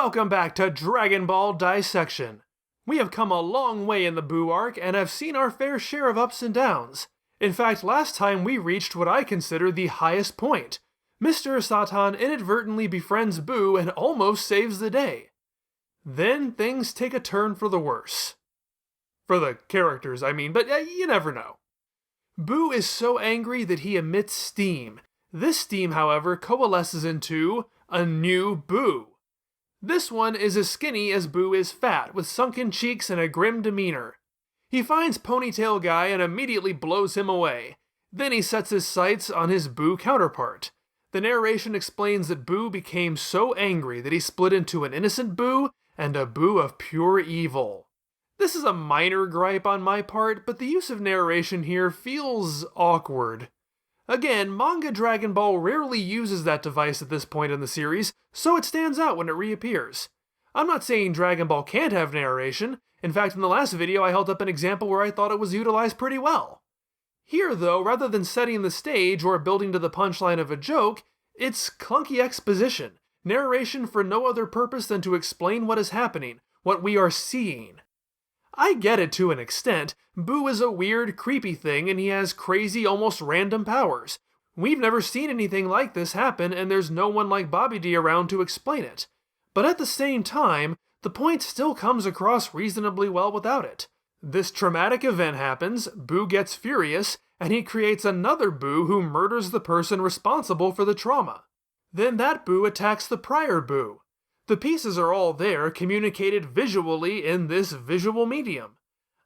Welcome back to Dragon Ball Dissection. We have come a long way in the Boo arc and have seen our fair share of ups and downs. In fact, last time we reached what I consider the highest point. Mr. Satan inadvertently befriends Boo and almost saves the day. Then things take a turn for the worse. For the characters, I mean, but you never know. Boo is so angry that he emits steam. This steam, however, coalesces into a new Boo. This one is as skinny as Boo is fat, with sunken cheeks and a grim demeanor. He finds Ponytail Guy and immediately blows him away. Then he sets his sights on his Boo counterpart. The narration explains that Boo became so angry that he split into an innocent Boo and a Boo of pure evil. This is a minor gripe on my part, but the use of narration here feels awkward. Again, manga Dragon Ball rarely uses that device at this point in the series, so it stands out when it reappears. I'm not saying Dragon Ball can't have narration. In fact, in the last video I held up an example where I thought it was utilized pretty well. Here though, rather than setting the stage or building to the punchline of a joke, it's clunky exposition, narration for no other purpose than to explain what is happening, what we are seeing. I get it to an extent. Boo is a weird, creepy thing and he has crazy, almost random powers. We've never seen anything like this happen and there's no one like Bobby D around to explain it. But at the same time, the point still comes across reasonably well without it. This traumatic event happens, Boo gets furious, and he creates another Boo who murders the person responsible for the trauma. Then that Boo attacks the prior Boo. The pieces are all there, communicated visually in this visual medium.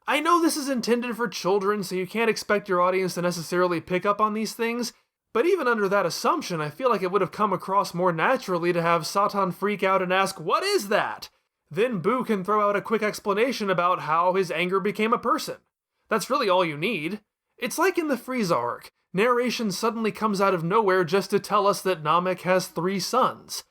I know this is intended for children, so you can't expect your audience to necessarily pick up on these things, but even under that assumption, I feel like it would have come across more naturally to have Satan freak out and ask, "What is that?" Then Boo can throw out a quick explanation about how his anger became a person. That's really all you need. It's like in the Freeza arc. Narration suddenly comes out of nowhere just to tell us that Namek has 3 sons.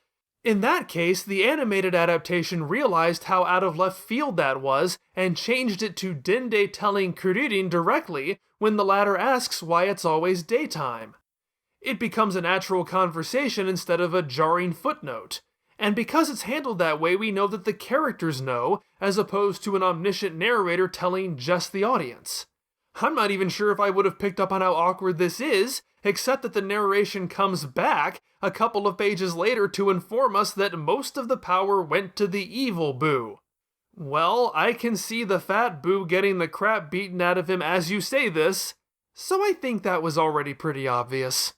In that case, the animated adaptation realized how out of left field that was and changed it to Dende telling Kuririn directly when the latter asks why it's always daytime. It becomes a natural conversation instead of a jarring footnote. And because it's handled that way, we know that the characters know, as opposed to an omniscient narrator telling just the audience. I'm not even sure if I would have picked up on how awkward this is, except that the narration comes back a couple of pages later to inform us that most of the power went to the evil Boo. Well, I can see the fat Boo getting the crap beaten out of him as you say this, so I think that was already pretty obvious.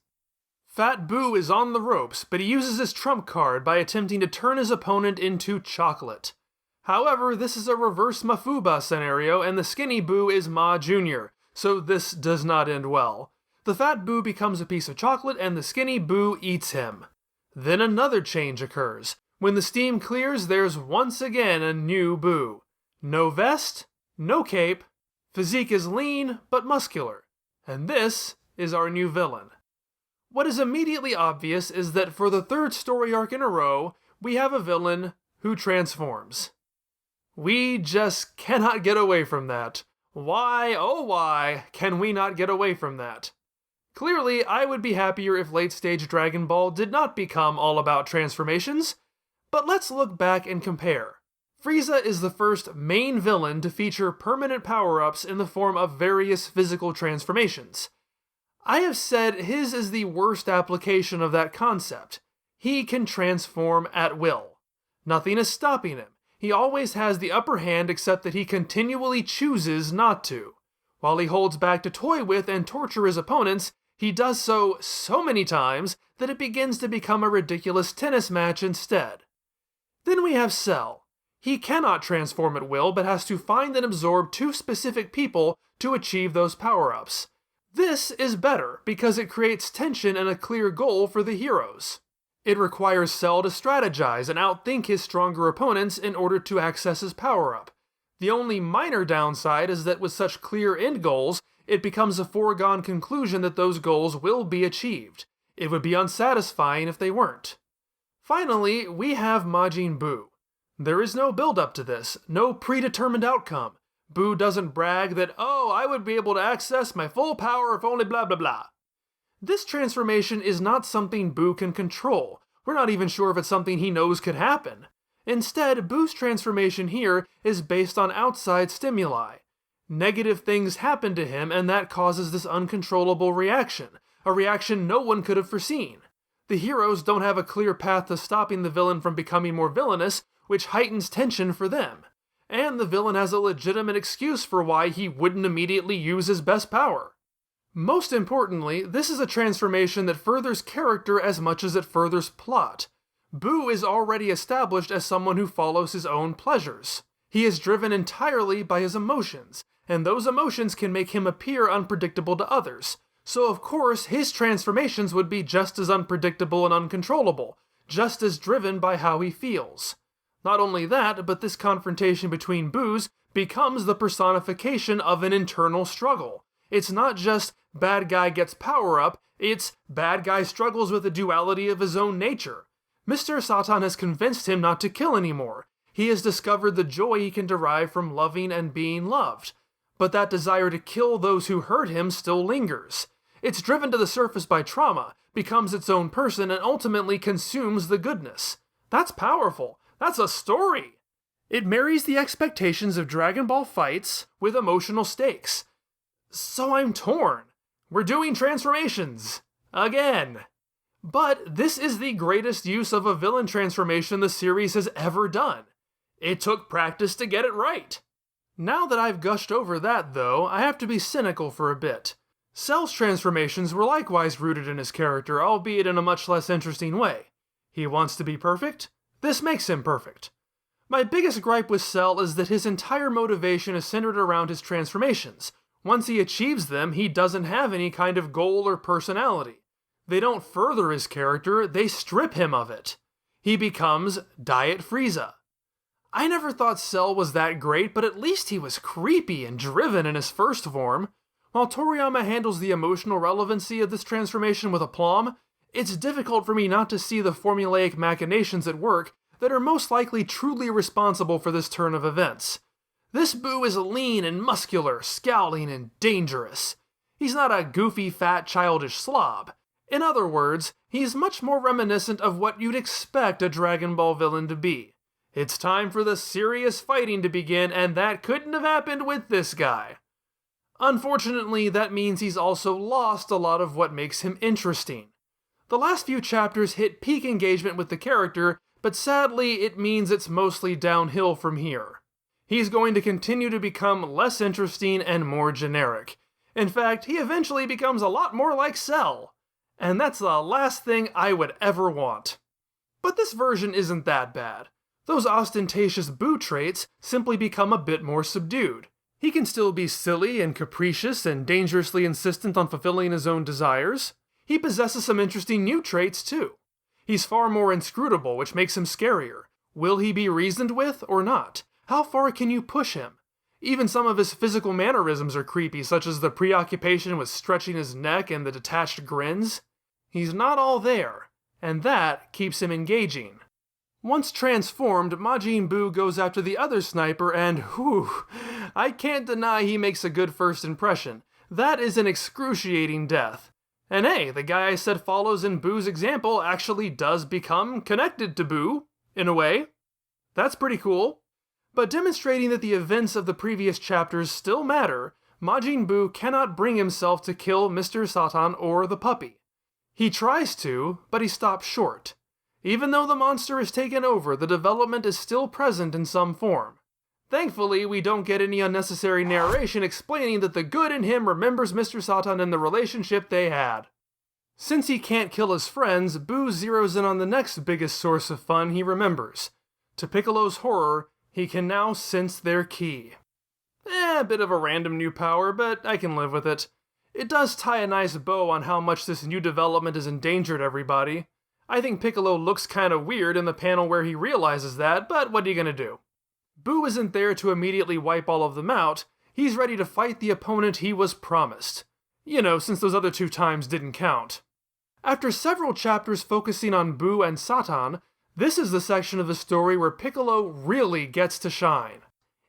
Fat Boo is on the ropes, but he uses his trump card by attempting to turn his opponent into chocolate. However, this is a reverse Mafuba scenario, and the skinny Boo is Ma Jr., so this does not end well. The fat Boo becomes a piece of chocolate, and the skinny Boo eats him. Then another change occurs. When the steam clears, there's once again a new Boo. No vest, no cape, physique is lean but muscular. And this is our new villain. What is immediately obvious is that for the 3rd story arc in a row, we have a villain who transforms. We just cannot get away from that. Why, oh why, can we not get away from that? Clearly, I would be happier if late-stage Dragon Ball did not become all about transformations, but let's look back and compare. Frieza is the first main villain to feature permanent power-ups in the form of various physical transformations. I have said his is the worst application of that concept. He can transform at will. Nothing is stopping him. He always has the upper hand except that he continually chooses not to. While he holds back to toy with and torture his opponents, he does so many times that it begins to become a ridiculous tennis match instead. Then we have Cell. He cannot transform at will but has to find and absorb 2 specific people to achieve those power-ups. This is better because it creates tension and a clear goal for the heroes. It requires Cell to strategize and outthink his stronger opponents in order to access his power-up. The only minor downside is that with such clear end goals, it becomes a foregone conclusion that those goals will be achieved. It would be unsatisfying if they weren't. Finally, we have Majin Boo. There is no build-up to this, no predetermined outcome. Boo doesn't brag that, "Oh, I would be able to access my full power if only blah blah blah." This transformation is not something Boo can control. We're not even sure if it's something he knows could happen. Instead, Boo's transformation here is based on outside stimuli. Negative things happen to him, and that causes this uncontrollable reaction, a reaction no one could have foreseen. The heroes don't have a clear path to stopping the villain from becoming more villainous, which heightens tension for them. And the villain has a legitimate excuse for why he wouldn't immediately use his best power. Most importantly, this is a transformation that furthers character as much as it furthers plot. Boo is already established as someone who follows his own pleasures. He is driven entirely by his emotions, and those emotions can make him appear unpredictable to others. So of course, his transformations would be just as unpredictable and uncontrollable, just as driven by how he feels. Not only that, but this confrontation between Boos becomes the personification of an internal struggle. It's not just bad guy gets power up, it's bad guy struggles with the duality of his own nature. Mr. Satan has convinced him not to kill anymore. He has discovered the joy he can derive from loving and being loved. But that desire to kill those who hurt him still lingers. It's driven to the surface by trauma, becomes its own person, and ultimately consumes the goodness. That's powerful. That's a story. It marries the expectations of Dragon Ball fights with emotional stakes. So I'm torn. We're doing transformations. Again. But this is the greatest use of a villain transformation the series has ever done. It took practice to get it right. Now that I've gushed over that, though, I have to be cynical for a bit. Cell's transformations were likewise rooted in his character, albeit in a much less interesting way. He wants to be perfect? This makes him perfect. My biggest gripe with Cell is that his entire motivation is centered around his transformations. Once he achieves them, he doesn't have any kind of goal or personality. They don't further his character, they strip him of it. He becomes Diet Frieza. I never thought Cell was that great, but at least he was creepy and driven in his first form. While Toriyama handles the emotional relevancy of this transformation with aplomb, it's difficult for me not to see the formulaic machinations at work that are most likely truly responsible for this turn of events. This Boo is lean and muscular, scowling and dangerous. He's not a goofy, fat, childish slob. In other words, he's much more reminiscent of what you'd expect a Dragon Ball villain to be. It's time for the serious fighting to begin, and that couldn't have happened with this guy. Unfortunately, that means he's also lost a lot of what makes him interesting. The last few chapters hit peak engagement with the character, but sadly it means it's mostly downhill from here. He's going to continue to become less interesting and more generic. In fact, he eventually becomes a lot more like Cell. And that's the last thing I would ever want. But this version isn't that bad. Those ostentatious Boo traits simply become a bit more subdued. He can still be silly and capricious and dangerously insistent on fulfilling his own desires. He possesses some interesting new traits too. He's far more inscrutable, which makes him scarier. Will he be reasoned with or not? How far can you push him? Even some of his physical mannerisms are creepy, such as the preoccupation with stretching his neck and the detached grins. He's not all there, and that keeps him engaging. Once transformed, Majin Boo goes after the other sniper and, whew, I can't deny he makes a good first impression. That is an excruciating death. And hey, the guy I said follows in Boo's example actually does become connected to Boo, in a way. That's pretty cool. But demonstrating that the events of the previous chapters still matter, Majin Boo cannot bring himself to kill Mr. Satan or the puppy. He tries to, but he stops short. Even though the monster is taken over, the development is still present in some form. Thankfully, we don't get any unnecessary narration explaining that the good in him remembers Mr. Satan and the relationship they had. Since he can't kill his friends, Boo zeroes in on the next biggest source of fun he remembers. To Piccolo's horror, he can now sense their ki. A bit of a random new power, but I can live with it. It does tie a nice bow on how much this new development has endangered everybody. I think Piccolo looks kinda weird in the panel where he realizes that, but what are you gonna do? Boo isn't there to immediately wipe all of them out, he's ready to fight the opponent he was promised. You know, since those other 2 times didn't count. After several chapters focusing on Boo and Satan, this is the section of the story where Piccolo really gets to shine.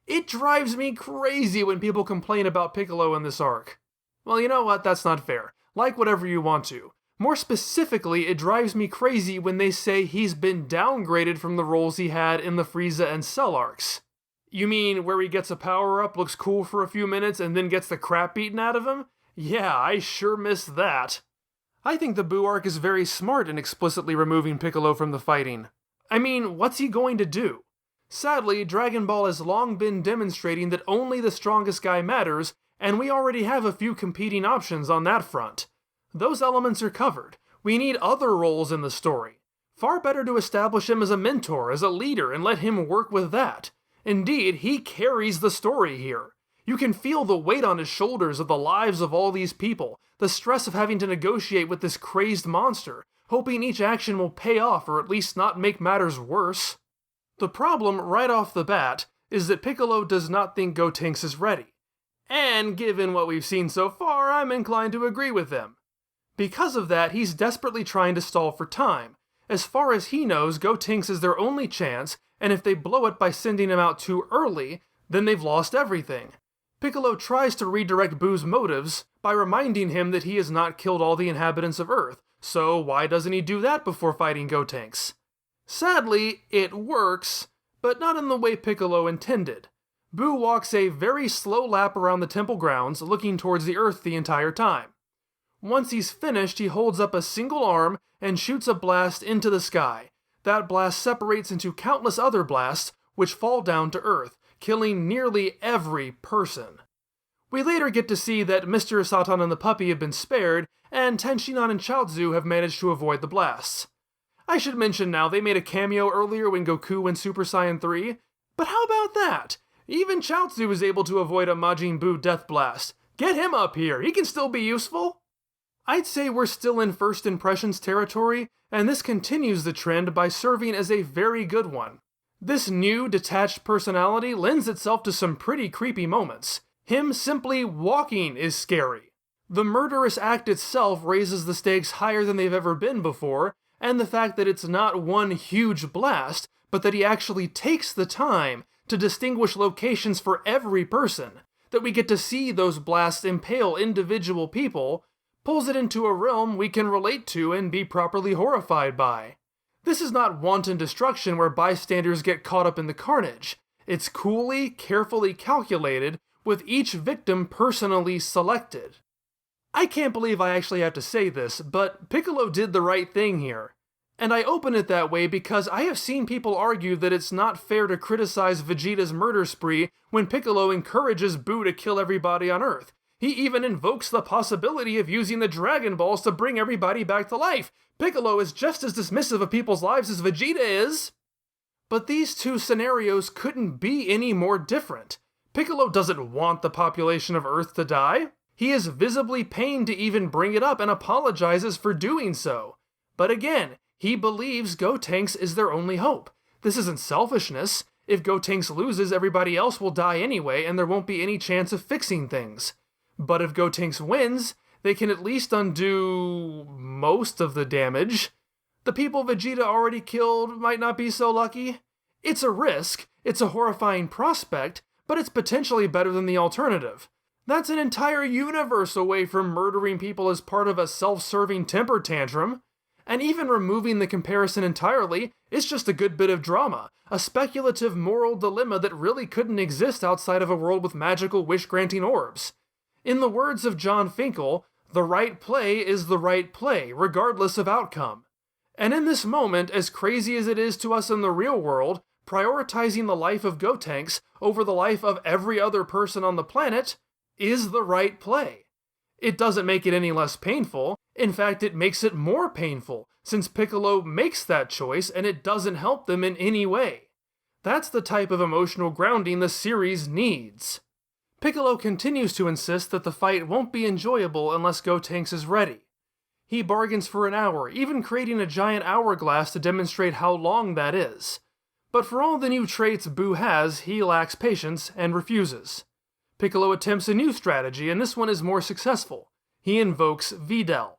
It drives me crazy when people complain about Piccolo in this arc. Well, you know what, that's not fair. Like whatever you want to. More specifically, it drives me crazy when they say he's been downgraded from the roles he had in the Freeza and Cell arcs. You mean where he gets a power-up, looks cool for a few minutes, and then gets the crap beaten out of him? Yeah, I sure missed that. I think the Boo arc is very smart in explicitly removing Piccolo from the fighting. I mean, what's he going to do? Sadly, Dragon Ball has long been demonstrating that only the strongest guy matters, and we already have a few competing options on that front. Those elements are covered. We need other roles in the story. Far better to establish him as a mentor, as a leader, and let him work with that. Indeed, he carries the story here. You can feel the weight on his shoulders of the lives of all these people, the stress of having to negotiate with this crazed monster, hoping each action will pay off or at least not make matters worse. The problem, right off the bat, is that Piccolo does not think Gotenks is ready. And given what we've seen so far, I'm inclined to agree with them. Because of that, he's desperately trying to stall for time. As far as he knows, Gotenks is their only chance, and if they blow it by sending him out too early, then they've lost everything. Piccolo tries to redirect Boo's motives by reminding him that he has not killed all the inhabitants of Earth, so why doesn't he do that before fighting Gotenks? Sadly, it works, but not in the way Piccolo intended. Boo walks a very slow lap around the temple grounds, looking towards the Earth the entire time. Once he's finished, he holds up a single arm and shoots a blast into the sky. That blast separates into countless other blasts, which fall down to Earth, killing nearly every person. We later get to see that Mr. Satan and the puppy have been spared, and Tenshinhan and Chaozu have managed to avoid the blasts. I should mention now, they made a cameo earlier when Goku went Super Saiyan 3, but how about that? Even Chaozu was able to avoid a Majin Boo death blast. Get him up here, he can still be useful! I'd say we're still in first impressions territory, and this continues the trend by serving as a very good one. This new, detached personality lends itself to some pretty creepy moments. Him simply walking is scary. The murderous act itself raises the stakes higher than they've ever been before, and the fact that it's not one huge blast, but that he actually takes the time to distinguish locations for every person, that we get to see those blasts impale individual people, pulls it into a realm we can relate to and be properly horrified by. This is not wanton destruction where bystanders get caught up in the carnage. It's coolly, carefully calculated, with each victim personally selected. I can't believe I actually have to say this, but Piccolo did the right thing here. And I open it that way because I have seen people argue that it's not fair to criticize Vegeta's murder spree when Piccolo encourages Boo to kill everybody on Earth. He even invokes the possibility of using the Dragon Balls to bring everybody back to life. Piccolo is just as dismissive of people's lives as Vegeta is. But these two scenarios couldn't be any more different. Piccolo doesn't want the population of Earth to die. He is visibly pained to even bring it up and apologizes for doing so. But again, he believes Gotenks is their only hope. This isn't selfishness. If Gotenks loses, everybody else will die anyway, and there won't be any chance of fixing things. But if Gotenks wins, they can at least undo most of the damage. The people Vegeta already killed might not be so lucky. It's a risk, it's a horrifying prospect, but it's potentially better than the alternative. That's an entire universe away from murdering people as part of a self-serving temper tantrum. And even removing the comparison entirely, it's just a good bit of drama, a speculative moral dilemma that really couldn't exist outside of a world with magical wish-granting orbs. In the words of John Finkel, the right play is the right play, regardless of outcome. And in this moment, as crazy as it is to us in the real world, prioritizing the life of Gotenks over the life of every other person on the planet is the right play. It doesn't make it any less painful. In fact, it makes it more painful, since Piccolo makes that choice and it doesn't help them in any way. That's the type of emotional grounding the series needs. Piccolo continues to insist that the fight won't be enjoyable unless Gotenks is ready. He bargains for an hour, even creating a giant hourglass to demonstrate how long that is. But for all the new traits Boo has, he lacks patience and refuses. Piccolo attempts a new strategy, and this one is more successful. He invokes Videl.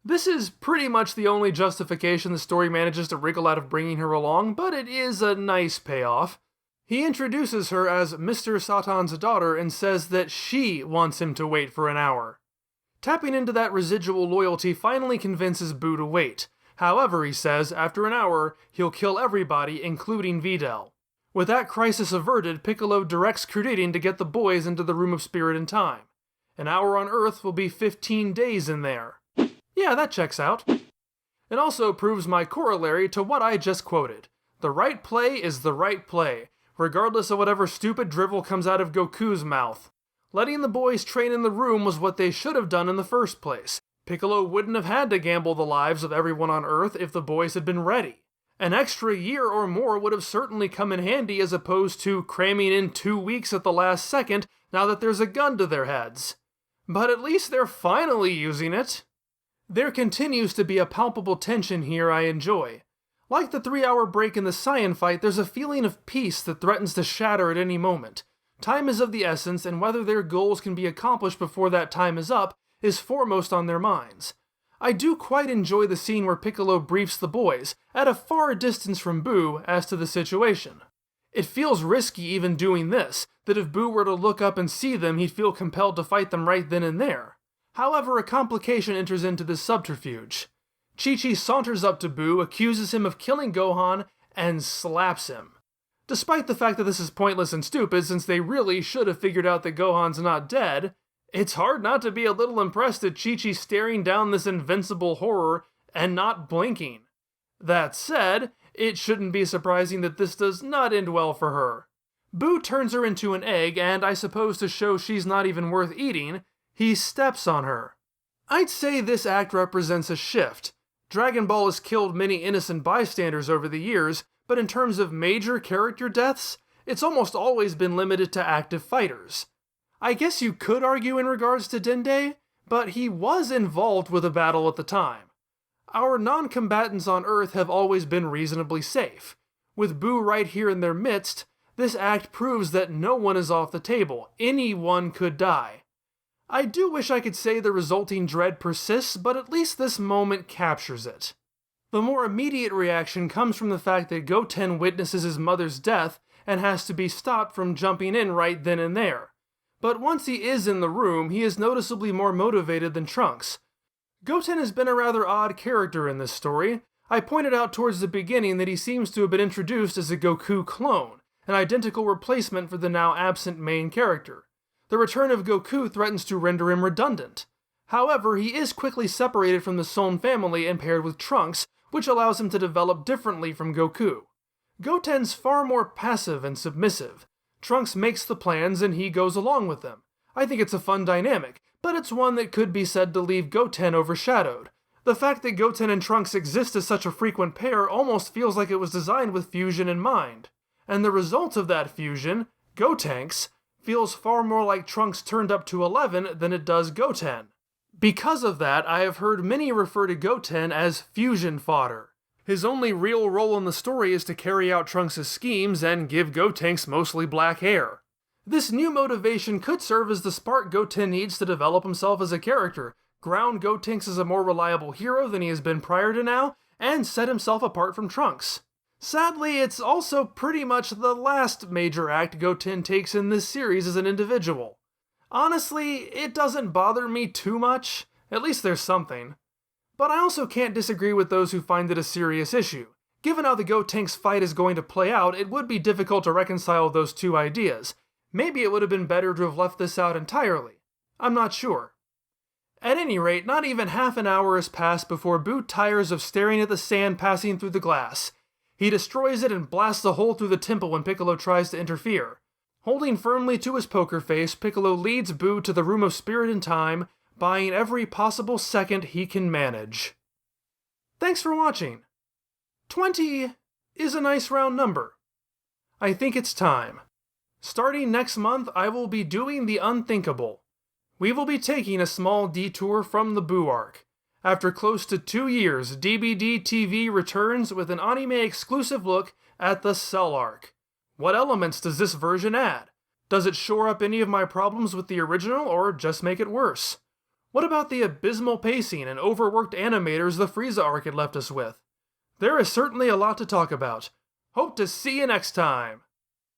This is pretty much the only justification the story manages to wriggle out of bringing her along, but it is a nice payoff. He introduces her as Mr. Satan's daughter and says that she wants him to wait for an hour. Tapping into that residual loyalty finally convinces Boo to wait. However, he says, after an hour, he'll kill everybody, including Videl. With that crisis averted, Piccolo directs Cruditting to get the boys into the Room of Spirit and Time. An hour on Earth will be 15 days in there. Yeah, that checks out. It also proves my corollary to what I just quoted. The right play is the right play, regardless of whatever stupid drivel comes out of Goku's mouth. Letting the boys train in the room was what they should have done in the first place. Piccolo wouldn't have had to gamble the lives of everyone on Earth if the boys had been ready. An extra year or more would have certainly come in handy as opposed to cramming in 2 weeks at the last second now that there's a gun to their heads. But at least they're finally using it. There continues to be a palpable tension here I enjoy. Like the 3-hour break in the Saiyan fight, there's a feeling of peace that threatens to shatter at any moment. Time is of the essence, and whether their goals can be accomplished before that time is up is foremost on their minds. I do quite enjoy the scene where Piccolo briefs the boys, at a far distance from Boo, as to the situation. It feels risky even doing this, that if Boo were to look up and see them, he'd feel compelled to fight them right then and there. However, a complication enters into this subterfuge. Chi-Chi saunters up to Boo, accuses him of killing Gohan, and slaps him. Despite the fact that this is pointless and stupid since they really should have figured out that Gohan's not dead, it's hard not to be a little impressed at Chi-Chi staring down this invincible horror and not blinking. That said, it shouldn't be surprising that this does not end well for her. Boo turns her into an egg, and I suppose to show she's not even worth eating, he steps on her. I'd say this act represents a shift. Dragon Ball has killed many innocent bystanders over the years, but in terms of major character deaths, it's almost always been limited to active fighters. I guess you could argue in regards to Dende, but he was involved with a battle at the time. Our non-combatants on Earth have always been reasonably safe. With Boo right here in their midst, this act proves that no one is off the table. Anyone could die. I do wish I could say the resulting dread persists, but at least this moment captures it. The more immediate reaction comes from the fact that Goten witnesses his mother's death and has to be stopped from jumping in right then and there. But once he is in the room, he is noticeably more motivated than Trunks. Goten has been a rather odd character in this story. I pointed out towards the beginning that he seems to have been introduced as a Goku clone, an identical replacement for the now absent main character. The return of Goku threatens to render him redundant. However, he is quickly separated from the Son family and paired with Trunks, which allows him to develop differently from Goku. Goten's far more passive and submissive. Trunks makes the plans and he goes along with them. I think it's a fun dynamic, but it's one that could be said to leave Goten overshadowed. The fact that Goten and Trunks exist as such a frequent pair almost feels like it was designed with fusion in mind. And the result of that fusion, Gotenks, feels far more like Trunks turned up to 11 than it does Goten. Because of that, I have heard many refer to Goten as fusion fodder. His only real role in the story is to carry out Trunks' schemes and give Gotenks mostly black hair. This new motivation could serve as the spark Goten needs to develop himself as a character, ground Gotenks as a more reliable hero than he has been prior to now, and set himself apart from Trunks. Sadly, it's also pretty much the last major act Goten takes in this series as an individual. Honestly, it doesn't bother me too much, at least there's something. But I also can't disagree with those who find it a serious issue. Given how the Gotenks fight is going to play out, it would be difficult to reconcile those two ideas. Maybe it would have been better to have left this out entirely. I'm not sure. At any rate, not even half an hour has passed before Boo tires of staring at the sand passing through the glass. He destroys it and blasts a hole through the temple when Piccolo tries to interfere. Holding firmly to his poker face, Piccolo leads Boo to the Room of Spirit and Time, buying every possible second he can manage. Thanks for watching. 20 is a nice round number. I think it's time. Starting next month, I will be doing the unthinkable. We will be taking a small detour from the Boo arc. After close to 2 years, DBD TV returns with an anime-exclusive look at the Cell arc. What elements does this version add? Does it shore up any of my problems with the original, or just make it worse? What about the abysmal pacing and overworked animators the Freeza arc had left us with? There is certainly a lot to talk about. Hope to see you next time!